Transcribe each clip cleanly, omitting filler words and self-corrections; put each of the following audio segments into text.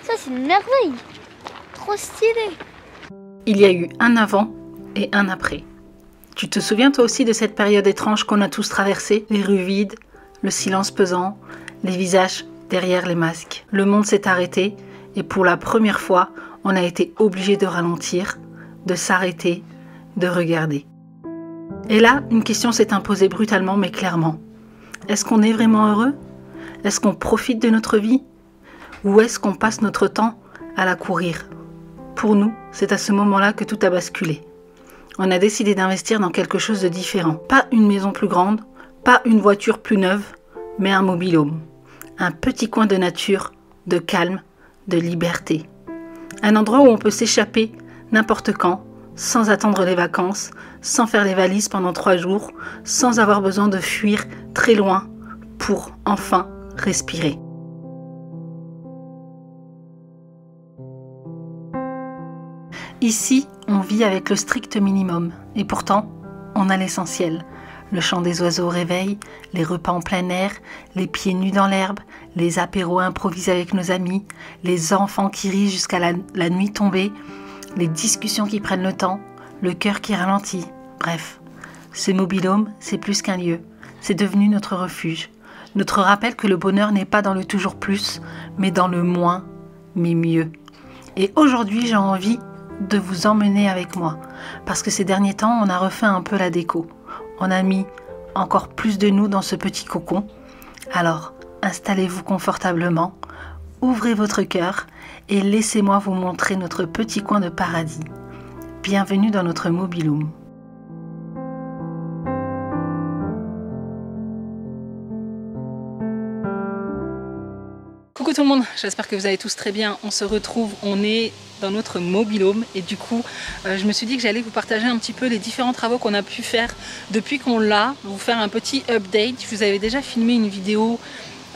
Ça, c'est une merveille. Trop stylé. Il y a eu un avant et un après. Tu te souviens toi aussi de cette période étrange qu'on a tous traversée? Les rues vides, le silence pesant, les visages derrière les masques. Le monde s'est arrêté et pour la première fois, on a été obligé de ralentir, de s'arrêter, de regarder. Et là, une question s'est imposée brutalement mais clairement. Est-ce qu'on est vraiment heureux? Est-ce qu'on profite de notre vie? Ou est-ce qu'on passe notre temps à la courir? Pour nous, c'est à ce moment-là que tout a basculé. On a décidé d'investir dans quelque chose de différent. Pas une maison plus grande, pas une voiture plus neuve, mais un mobil-home. Un petit coin de nature, de calme, de liberté. Un endroit où on peut s'échapper n'importe quand, sans attendre les vacances, sans faire les valises pendant 3 jours, sans avoir besoin de fuir très loin pour enfin respirer. Ici, on vit avec le strict minimum et pourtant, on a l'essentiel. Le chant des oiseaux au réveil, les repas en plein air, les pieds nus dans l'herbe, les apéros improvisés avec nos amis, les enfants qui rient jusqu'à la nuit tombée, les discussions qui prennent le temps, le cœur qui ralentit. Bref, ce mobil-home, c'est plus qu'un lieu. C'est devenu notre refuge. Notre rappel que le bonheur n'est pas dans le toujours plus, mais dans le moins, mais mieux. Et aujourd'hui, j'ai envie de vous emmener avec moi. Parce que ces derniers temps, on a refait un peu la déco. On a mis encore plus de nous dans ce petit cocon. Alors, installez-vous confortablement, ouvrez votre cœur et laissez-moi vous montrer notre petit coin de paradis. Bienvenue dans notre mobil-home. Coucou tout le monde, j'espère que vous allez tous très bien. On se retrouve, on est dans notre mobil-home et du coup je me suis dit que j'allais vous partager un petit peu les différents travaux qu'on a pu faire depuis qu'on l'a, vous faire un petit update. Je vous avais déjà filmé une vidéo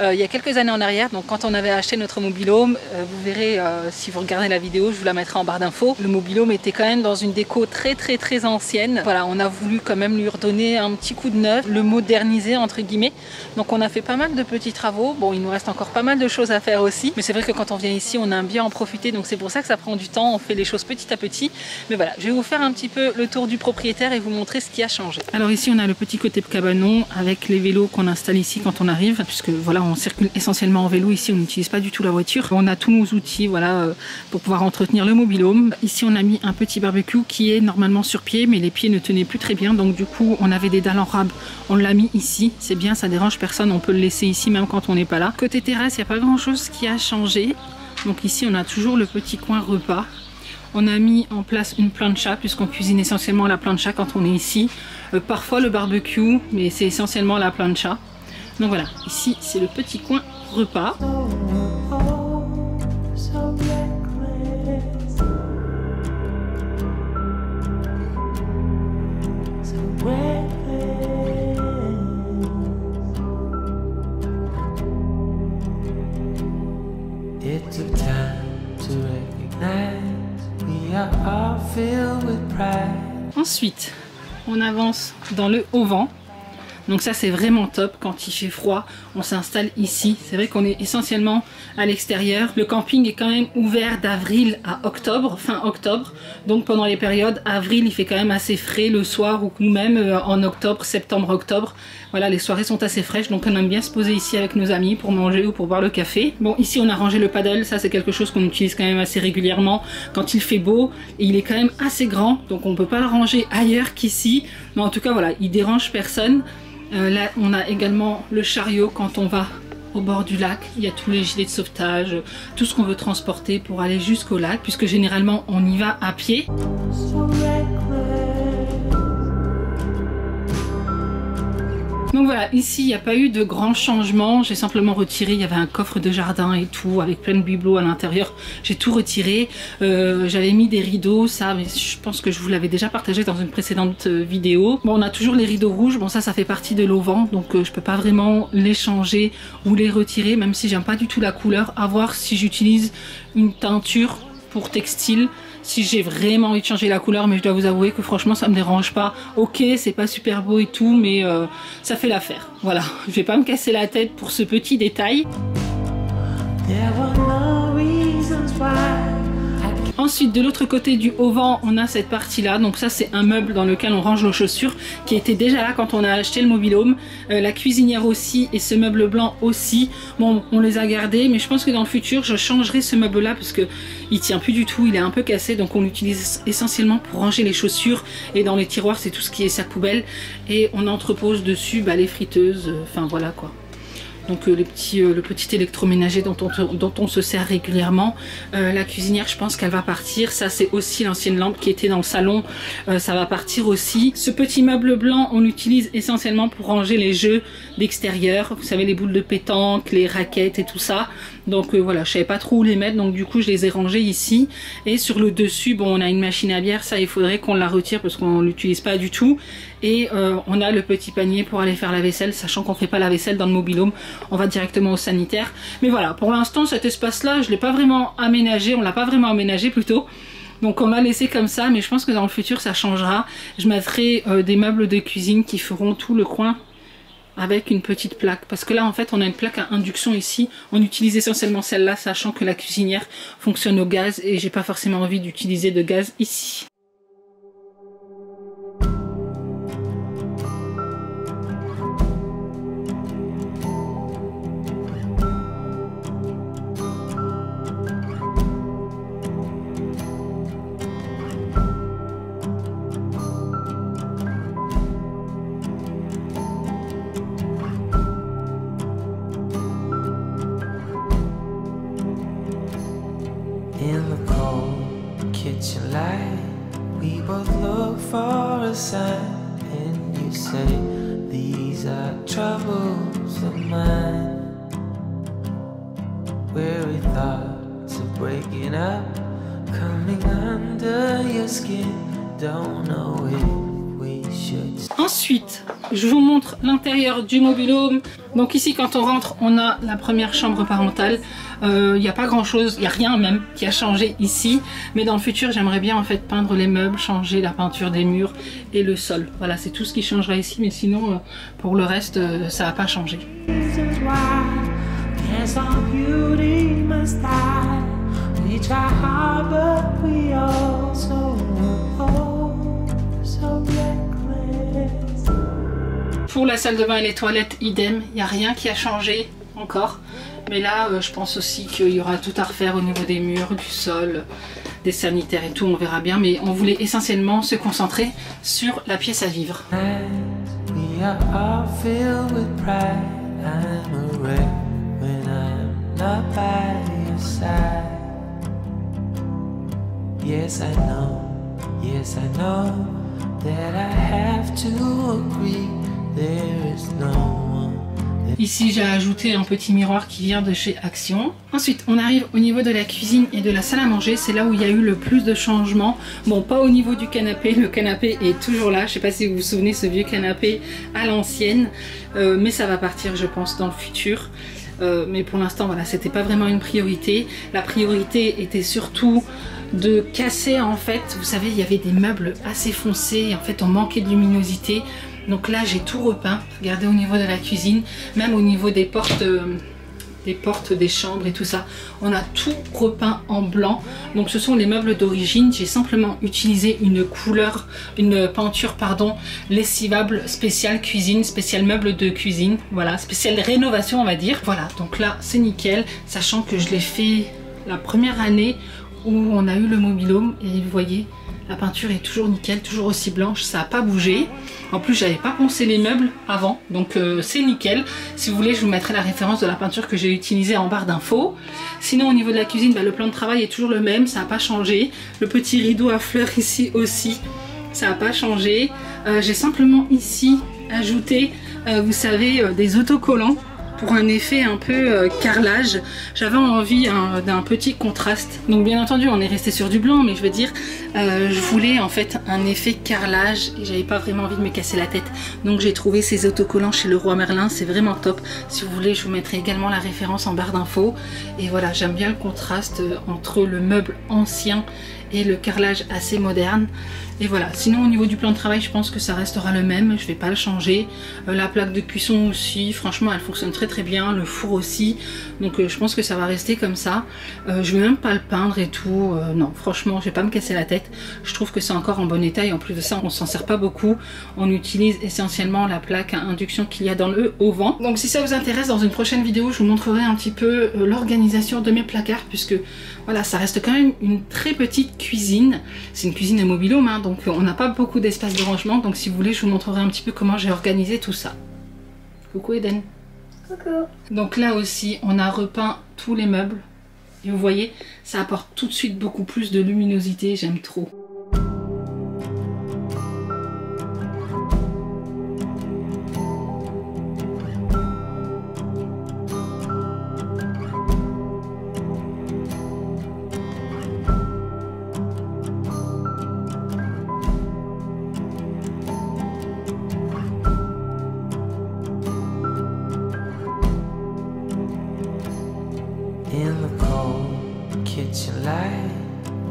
il y a quelques années en arrière, donc quand on avait acheté notre mobil-home, vous verrez si vous regardez la vidéo, je vous la mettrai en barre d'infos. Le mobil-home était quand même dans une déco très ancienne. Voilà, on a voulu quand même lui redonner un petit coup de neuf, le moderniser entre guillemets. Donc on a fait pas mal de petits travaux. Bon, il nous reste encore pas mal de choses à faire aussi, mais c'est vrai que quand on vient ici, on aime bien en profiter, donc c'est pour ça que ça prend du temps, on fait les choses petit à petit. Mais voilà, je vais vous faire un petit peu le tour du propriétaire et vous montrer ce qui a changé. Alors ici, on a le petit côté cabanon avec les vélos qu'on installe ici quand on arrive, puisque voilà, on circule essentiellement en vélo ici, on n'utilise pas du tout la voiture. On a tous nos outils, voilà, pour pouvoir entretenir le mobil-home. Ici, on a mis un petit barbecue qui est normalement sur pied, mais les pieds ne tenaient plus très bien, donc du coup, on avait des dalles en rab. On l'a mis ici, c'est bien, ça dérange personne, on peut le laisser ici même quand on n'est pas là. Côté terrasse, il n'y a pas grand-chose qui a changé. Donc ici, on a toujours le petit coin repas. On a mis en place une plancha puisqu'on cuisine essentiellement à la plancha quand on est ici. Parfois le barbecue, mais c'est essentiellement la plancha. Donc voilà, ici c'est le petit coin repas. Ensuite, on avance dans le auvent. Donc ça c'est vraiment top, quand il fait froid, on s'installe ici. C'est vrai qu'on est essentiellement à l'extérieur. Le camping est quand même ouvert d'avril à octobre, fin octobre. Donc pendant les périodes, avril il fait quand même assez frais le soir ou même en octobre, septembre, octobre. Voilà, les soirées sont assez fraîches, donc on aime bien se poser ici avec nos amis pour manger ou pour boire le café. Bon, ici on a rangé le paddle, ça c'est quelque chose qu'on utilise quand même assez régulièrement quand il fait beau. Et il est quand même assez grand, donc on peut pas le ranger ailleurs qu'ici. Mais en tout cas voilà, il dérange personne. Là on a également le chariot quand on va au bord du lac. Il y a tous les gilets de sauvetage, tout ce qu'on veut transporter pour aller jusqu'au lac, puisque généralement on y va à pied. Donc voilà, ici il n'y a pas eu de grands changements, j'ai simplement retiré, il y avait un coffre de jardin et tout avec plein de bibelots à l'intérieur, j'ai tout retiré. J'avais mis des rideaux, ça, mais je pense que je vous l'avais déjà partagé dans une précédente vidéo. Bon, on a toujours les rideaux rouges, bon ça fait partie de l'auvent, donc je peux pas vraiment les changer ou les retirer, même si j'aime pas du tout la couleur. À voir si j'utilise une teinture pour textile, si j'ai vraiment envie de changer la couleur, mais je dois vous avouer que franchement ça me dérange pas. Ok, c'est pas super beau et tout, mais ça fait l'affaire. Voilà, je vais pas me casser la tête pour ce petit détail. Ensuite, de l'autre côté du auvent, on a cette partie-là. Donc ça, c'est un meuble dans lequel on range nos chaussures qui était déjà là quand on a acheté le mobil-home. La cuisinière aussi et ce meuble blanc aussi. Bon, on les a gardés, mais je pense que dans le futur, je changerai ce meuble-là parce que il tient plus du tout, il est un peu cassé. Donc on l'utilise essentiellement pour ranger les chaussures et dans les tiroirs, c'est tout ce qui est sac poubelle. Et on entrepose dessus les friteuses, enfin voilà quoi. Donc le petit électroménager dont on se sert régulièrement. La cuisinière, je pense qu'elle va partir. Ça, c'est aussi l'ancienne lampe qui était dans le salon. Ça va partir aussi. Ce petit meuble blanc, on l'utilise essentiellement pour ranger les jeux d'extérieur. Vous savez, les boules de pétanque, les raquettes et tout ça. Donc voilà, je savais pas trop où les mettre. Donc du coup, je les ai rangés ici. Et sur le dessus, bon, on a une machine à bière. Ça, il faudrait qu'on la retire parce qu'on l'utilise pas du tout. Et on a le petit panier pour aller faire la vaisselle, sachant qu'on fait pas la vaisselle dans le mobil-home, on va directement au sanitaire. Mais voilà, pour l'instant cet espace là je l'ai pas vraiment aménagé, on l'a pas vraiment aménagé plutôt. Donc on l'a laissé comme ça, mais je pense que dans le futur ça changera. Je mettrai des meubles de cuisine qui feront tout le coin avec une petite plaque. Parce que là en fait on a une plaque à induction ici, on utilise essentiellement celle-là, sachant que la cuisinière fonctionne au gaz et j'ai pas forcément envie d'utiliser de gaz ici. In the cold kitchen light, we both look for a sign, and you say these are troubles of mine. Weary thoughts of breaking up, coming under your skin. Don't know if we should. Ensuite, je vous montre l'intérieur du mobil-home. Donc ici, quand on rentre, on a la première chambre parentale. Il n'y a pas grand chose, il n'y a rien même qui a changé ici. Mais dans le futur, j'aimerais bien en fait peindre les meubles, changer la peinture des murs et le sol. Voilà, c'est tout ce qui changera ici. Mais sinon, pour le reste, ça va pas changer. Pour la salle de bain et les toilettes, idem, il n'y a rien qui a changé encore. Mais là, je pense aussi qu'il y aura tout à refaire au niveau des murs, du sol, des sanitaires et tout, on verra bien. Mais on voulait essentiellement se concentrer sur la pièce à vivre. Yes, I know that I have to agree. There is no one. Ici, j'ai ajouté un petit miroir qui vient de chez Action. Ensuite, on arrive au niveau de la cuisine et de la salle à manger. C'est là où il y a eu le plus de changements. Bon, pas au niveau du canapé. Le canapé est toujours là. Je sais pas si vous vous souvenez, ce vieux canapé à l'ancienne. Mais ça va partir, je pense, dans le futur. Mais pour l'instant, voilà, c'était pas vraiment une priorité. La priorité était surtout de casser, en fait. Vous savez, il y avait des meubles assez foncés. Et en fait, on manquait de luminosité. Donc là, j'ai tout repeint. Regardez au niveau de la cuisine, même au niveau des portes des chambres et tout ça. On a tout repeint en blanc. Donc ce sont les meubles d'origine. J'ai simplement utilisé une peinture, lessivable spéciale cuisine, spéciale meuble de cuisine. Voilà, spéciale rénovation, on va dire. Voilà, donc là, c'est nickel. Sachant que je l'ai fait la première année où on a eu le mobil-home. Et vous voyez, la peinture est toujours nickel, toujours aussi blanche, ça n'a pas bougé. En plus, j'avais pas poncé les meubles avant, donc c'est nickel. Si vous voulez, je vous mettrai la référence de la peinture que j'ai utilisée en barre d'infos. Sinon, au niveau de la cuisine, le plan de travail est toujours le même, ça n'a pas changé. Le petit rideau à fleurs ici aussi, ça n'a pas changé. J'ai simplement ici ajouté, vous savez, des autocollants pour un effet un peu carrelage. J'avais envie d'un petit contraste. Donc bien entendu on est resté sur du blanc, mais je veux dire je voulais en fait un effet carrelage et j'avais pas vraiment envie de me casser la tête. Donc j'ai trouvé ces autocollants chez Leroy Merlin, c'est vraiment top. Si vous voulez, je vous mettrai également la référence en barre d'infos. Et voilà, j'aime bien le contraste entre le meuble ancien et le carrelage assez moderne. Et voilà, sinon au niveau du plan de travail, je pense que ça restera le même, je vais pas le changer. La plaque de cuisson aussi, franchement elle fonctionne très très bien, le four aussi, donc je pense que ça va rester comme ça. Je vais même pas le peindre et tout, non franchement je vais pas me casser la tête, je trouve que c'est encore en bon état et en plus de ça on s'en sert pas beaucoup, on utilise essentiellement la plaque à induction qu'il y a dans le haut-vent. Donc si ça vous intéresse, dans une prochaine vidéo je vous montrerai un petit peu l'organisation de mes placards, puisque voilà, ça reste quand même une très petite cuisine, c'est une cuisine de mobil-home, hein, donc on n'a pas beaucoup d'espace de rangement, donc si vous voulez je vous montrerai un petit peu comment j'ai organisé tout ça. Coucou Eden. Coucou. Donc là aussi on a repeint tous les meubles et vous voyez ça apporte tout de suite beaucoup plus de luminosité, j'aime trop. In the cold kitchen light,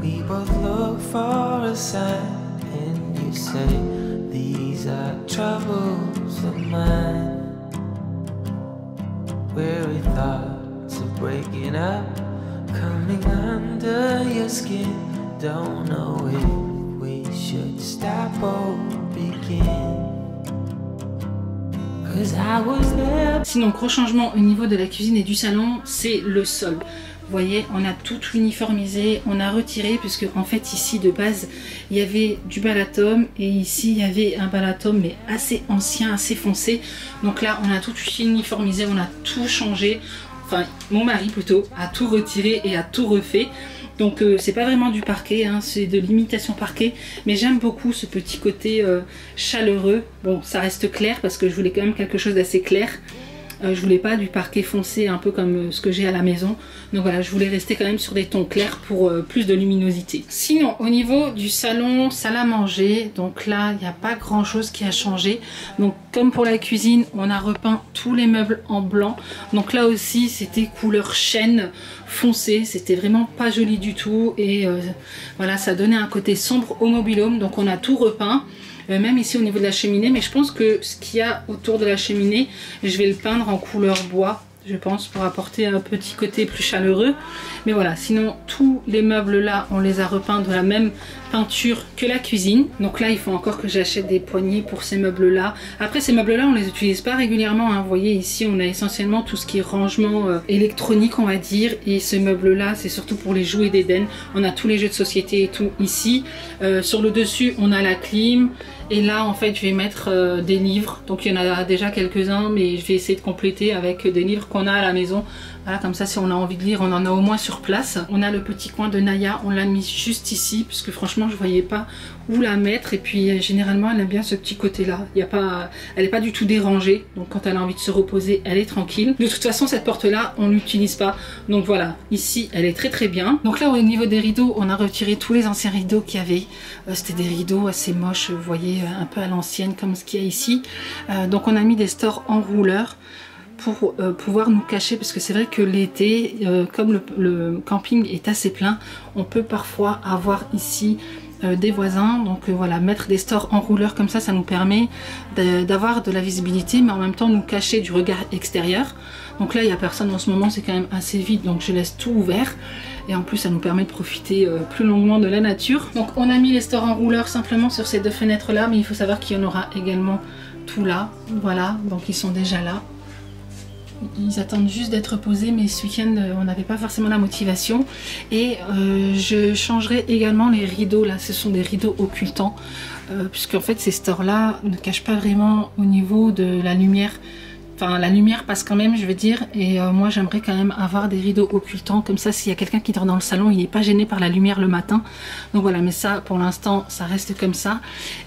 we both look for a sign, and you say these are troubles of mine. Weary thoughts of breaking up, coming under your skin. Don't know if we should stop or begin. Sinon, gros changement au niveau de la cuisine et du salon, c'est le sol. Vous voyez, on a tout uniformisé, on a retiré, puisque en fait ici de base il y avait du Balaton et ici il y avait un Balaton mais assez ancien, assez foncé. Donc là on a tout uniformisé, on a tout changé. Enfin mon mari plutôt a tout retiré et a tout refait. Donc c'est pas vraiment du parquet, hein, c'est de l'imitation parquet, mais j'aime beaucoup ce petit côté chaleureux. Bon, ça reste clair parce que je voulais quand même quelque chose d'assez clair. Je voulais pas du parquet foncé un peu comme ce que j'ai à la maison. Donc voilà, je voulais rester quand même sur des tons clairs pour plus de luminosité. Sinon, au niveau du salon, salle à manger, donc là, il n'y a pas grand chose qui a changé. Donc comme pour la cuisine, on a repeint tous les meubles en blanc. Donc là aussi, c'était couleur chêne foncé. C'était vraiment pas joli du tout. Et voilà, ça donnait un côté sombre au mobil-home. Donc on a tout repeint. Même ici au niveau de la cheminée, mais je pense que ce qu'il y a autour de la cheminée, je vais le peindre en couleur bois, je pense, pour apporter un petit côté plus chaleureux. Mais voilà, sinon tous les meubles là, on les a repeints de la même peinture que la cuisine. Donc là, il faut encore que j'achète des poignées pour ces meubles là. Après, ces meubles là, on les utilise pas régulièrement, hein. Vous voyez ici, on a essentiellement tout ce qui est rangement électronique, on va dire. Et ce meuble là, c'est surtout pour les jouets d'Eden. On a tous les jeux de société et tout ici. Sur le dessus, on a la clim. Et là en fait je vais mettre des livres, donc il y en a déjà quelques-uns, mais je vais essayer de compléter avec des livres qu'on a à la maison. Voilà, comme ça si on a envie de lire, on en a au moins sur place. On a le petit coin de Naya, on l'a mis juste ici, puisque franchement je voyais pas où la mettre. Et puis généralement elle aime bien ce petit côté là, elle n'est pas du tout dérangée, donc quand elle a envie de se reposer, elle est tranquille. De toute façon cette porte là, on l'utilise pas, donc voilà, ici elle est très très bien. Donc là au niveau des rideaux, on a retiré tous les anciens rideaux qu'il y avait. C'était des rideaux assez moches, vous voyez, un peu à l'ancienne comme ce qu'il y a ici. Donc on a mis des stores enrouleurs pour pouvoir nous cacher, parce que c'est vrai que l'été, comme le camping est assez plein, on peut parfois avoir ici des voisins. Donc voilà, mettre des stores enrouleurs comme ça nous permet d'avoir de la visibilité, mais en même temps nous cacher du regard extérieur. Donc là il n'y a personne en ce moment, c'est quand même assez vide, donc je laisse tout ouvert. Et en plus ça nous permet de profiter plus longuement de la nature. Donc on a mis les stores enrouleurs simplement sur ces deux fenêtres là, mais il faut savoir qu'il y en aura également tout là. Voilà, donc ils sont déjà là. Ils attendent juste d'être posés, mais ce week-end on n'avait pas forcément la motivation. Et je changerai également les rideaux là, ce sont des rideaux occultants, puisque en fait ces stores là ne cachent pas vraiment au niveau de la lumière. Enfin la lumière passe quand même, je veux dire, et moi j'aimerais quand même avoir des rideaux occultants, comme ça s'il y a quelqu'un qui dort dans le salon, il n'est pas gêné par la lumière le matin. Donc voilà, mais ça pour l'instant ça reste comme ça.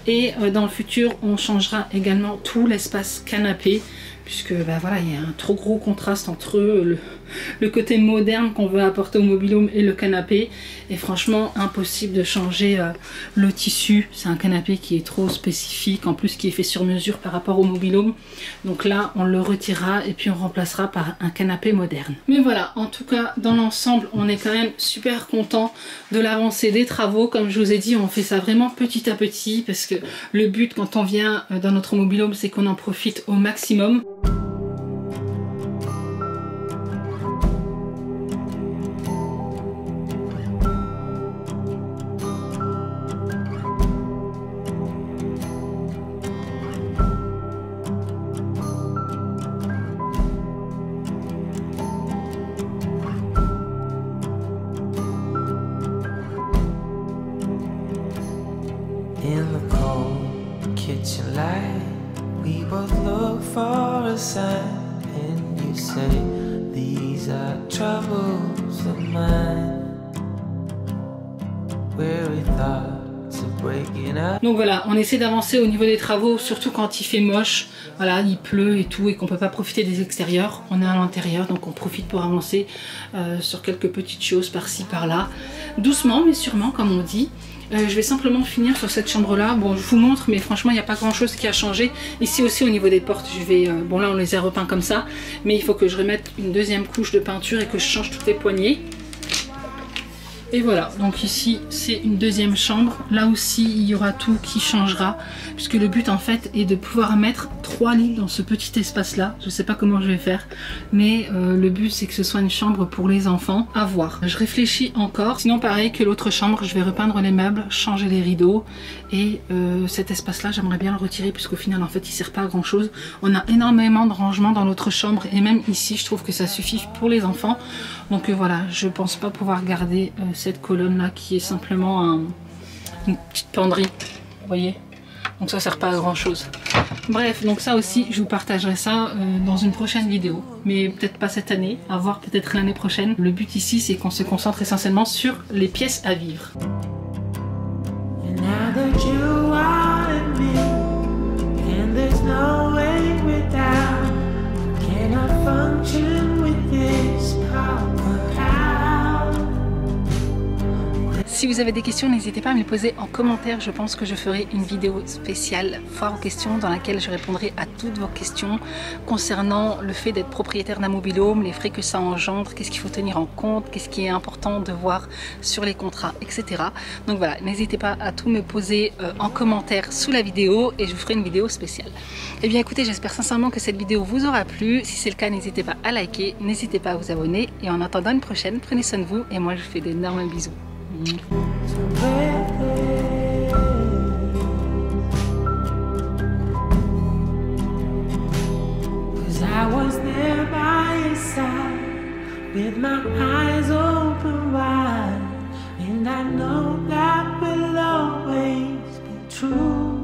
Et dans le futur on changera également tout l'espace canapé, puisque bah voilà, il y a un trop gros contraste entre le côté moderne qu'on veut apporter au mobil-home et le canapé. Et franchement, impossible de changer le tissu. C'est un canapé qui est trop spécifique, en plus qui est fait sur mesure par rapport au mobil-home. Donc là, on le retirera et puis on remplacera par un canapé moderne. Mais voilà, en tout cas, dans l'ensemble, on est quand même super content de l'avancée des travaux. Comme je vous ai dit, on fait ça vraiment petit à petit parce que le but quand on vient dans notre mobil-home, c'est qu'on en profite au maximum. In the cold kitchen light, we both look for a sign, and you say these are troubles of mine. Weary thoughts of breaking up. Donc voilà, on essaie d'avancer au niveau des travaux, surtout quand il fait moche, voilà, il pleut et tout, et qu'on peut pas profiter des extérieurs. On est à l'intérieur, donc on profite pour avancer sur quelques petites choses par-ci par-là, doucement mais sûrement, comme on dit. Je vais simplement finir sur cette chambre là. Bon, je vous montre, mais franchement il n'y a pas grand chose qui a changé. Ici aussi au niveau des portes, je vais bon là on les a repeints comme ça, mais il faut que je remette une deuxième couche de peinture et que je change toutes les poignées. Et voilà, donc ici c'est une deuxième chambre. Là aussi il y aura tout qui changera, puisque le but en fait est de pouvoir mettre 3 lits dans ce petit espace là. Je sais pas comment je vais faire, mais le but c'est que ce soit une chambre pour les enfants. À voir, je réfléchis encore. Sinon pareil que l'autre chambre, je vais repeindre les meubles, changer les rideaux. Et cet espace là j'aimerais bien le retirer, puisqu'au final en fait il sert pas à grand chose. On a énormément de rangements dans l'autre chambre, et même ici je trouve que ça suffit pour les enfants. Donc voilà, je pense pas pouvoir garder cette colonne là qui est simplement une petite penderie, vous voyez, donc ça sert pas à grand chose. Bref, donc ça aussi je vous partagerai ça dans une prochaine vidéo, mais peut-être pas cette année, à voir peut-être l'année prochaine. Le but ici c'est qu'on se concentre essentiellement sur les pièces à vivre. Si vous avez des questions, n'hésitez pas à me les poser en commentaire. Je pense que je ferai une vidéo spéciale foire aux questions dans laquelle je répondrai à toutes vos questions concernant le fait d'être propriétaire d'un mobil-home, les frais que ça engendre, qu'est-ce qu'il faut tenir en compte, qu'est-ce qui est important de voir sur les contrats, etc. Donc voilà, n'hésitez pas à tout me poser en commentaire sous la vidéo et je vous ferai une vidéo spéciale. Eh bien écoutez, j'espère sincèrement que cette vidéo vous aura plu. Si c'est le cas, n'hésitez pas à liker, n'hésitez pas à vous abonner et en attendant une prochaine, prenez soin de vous et moi je vous fais d'énormes bisous. I was there by your side with my eyes open wide, and I know that will always be true.